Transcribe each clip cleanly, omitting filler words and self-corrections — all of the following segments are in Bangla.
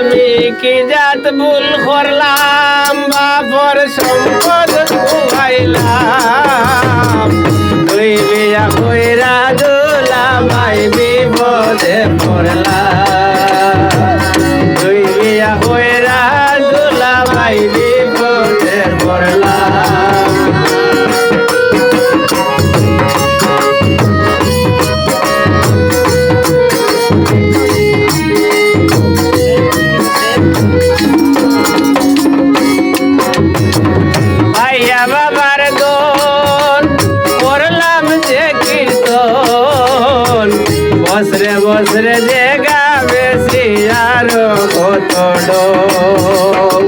আমি কি জাত ভুল করলাম বাপর সম্পদ খুয়াইলাম তুই বিয়া কইরা দুলা ভাই বিপদে পড়লাম তুই বিয়া কইরা দুলা ভাই বিপদে পড়লাম বাবার দোন করলাম যে কীর্তন বসরে বসরে যে গাবেছি আরো কত ডোল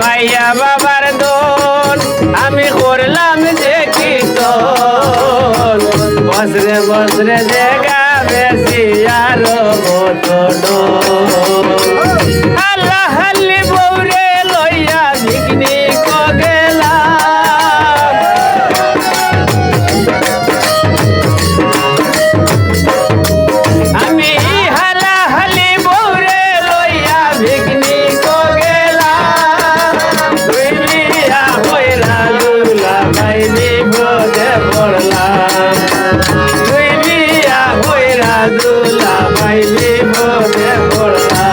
পাইয়া বাবার দোন আমি করলাম যে কীর্তন বসরে বসরে জায়গা বেশি আরো কত আল্লাহ হাল্লি বৌরে লইয়া পিকনিক গেলাম আমি হালা হালি বৌরে লইয়া পিকনিক গেলাম তুই বিয়া কইরা দুলা ভাই বিপদে পড়লাম তুই বিয়া কইরা দুলা ভাই বিপদে পড়লাম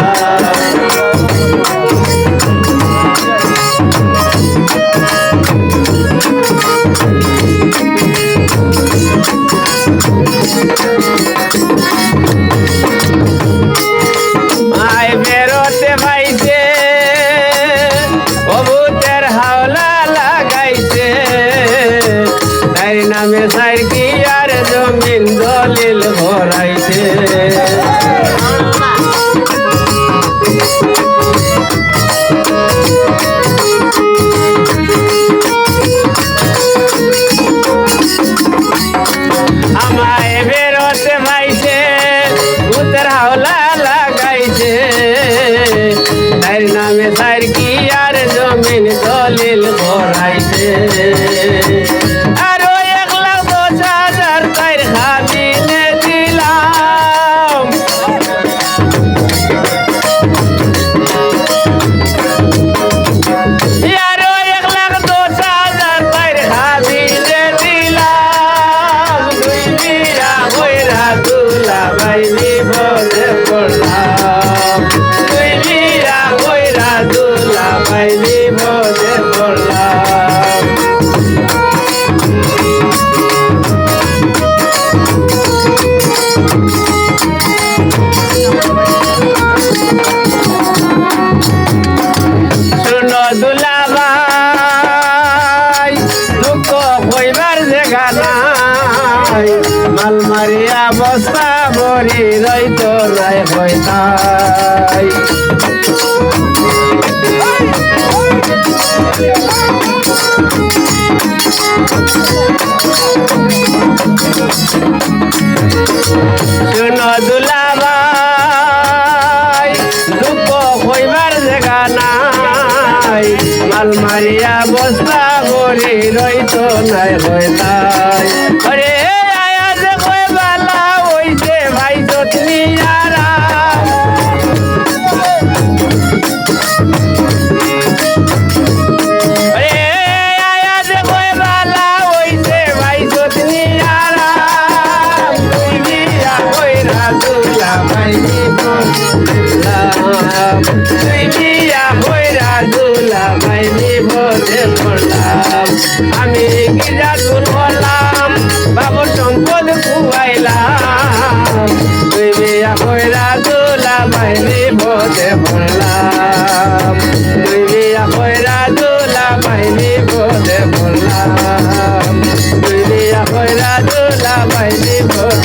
মাই বেরোতে পাইছে অভূতের হাওলা লাগাইছে তাই নামে সাইর কি আর জমিন দলিল ভরাইছে আমায় বেরোতে পাইছে ভূতের হাওলা লাগাইছে তাই নামে সাইর কি আর জমিন দলিল ভরাইছে আরো 1,10,000 তাইর খাদিনে দিলাম আরো 1,10,000 তাইর খাদিনে দিলাম তুই বিয়া কইরা দুলা ভাই বিপদে পড়লাম তুই বিয়া কইরা দুলা ভাই বিপদে পড়লাম শুনো দুলা ভাই দুঃখ হইবার জায়গা নাই মাল মারিয়া বস্তা ভরি রইত নাই হইতাই শুনো দুলা ভাই দুঃখ হইবার জায়গা নাই মাল মারিয়া বস্তা ভরি রইত নাই হইতাই আরে আয়া যে কই বালা হইছে ভাই যতনি আরা আরে আয়া যে কই বালা হইছে ভাই যতনি আরা তুই বিয়া কইরা দুলা ভাই বিপদলাম তুই বিয়া কইরা দুলা ভাই বিপদে পড়লাম আমি কি জাদুর করলাম বাবুর সম্পদ খুয়াইলাম তুই বিয়া কইরা দুলা ভাই বিপদে পড়লাম তুই বিয়া কইরা দুলা ভাই বিপদে পড়লাম তুই বিয়া কইরা দুলা ভাই বিপদে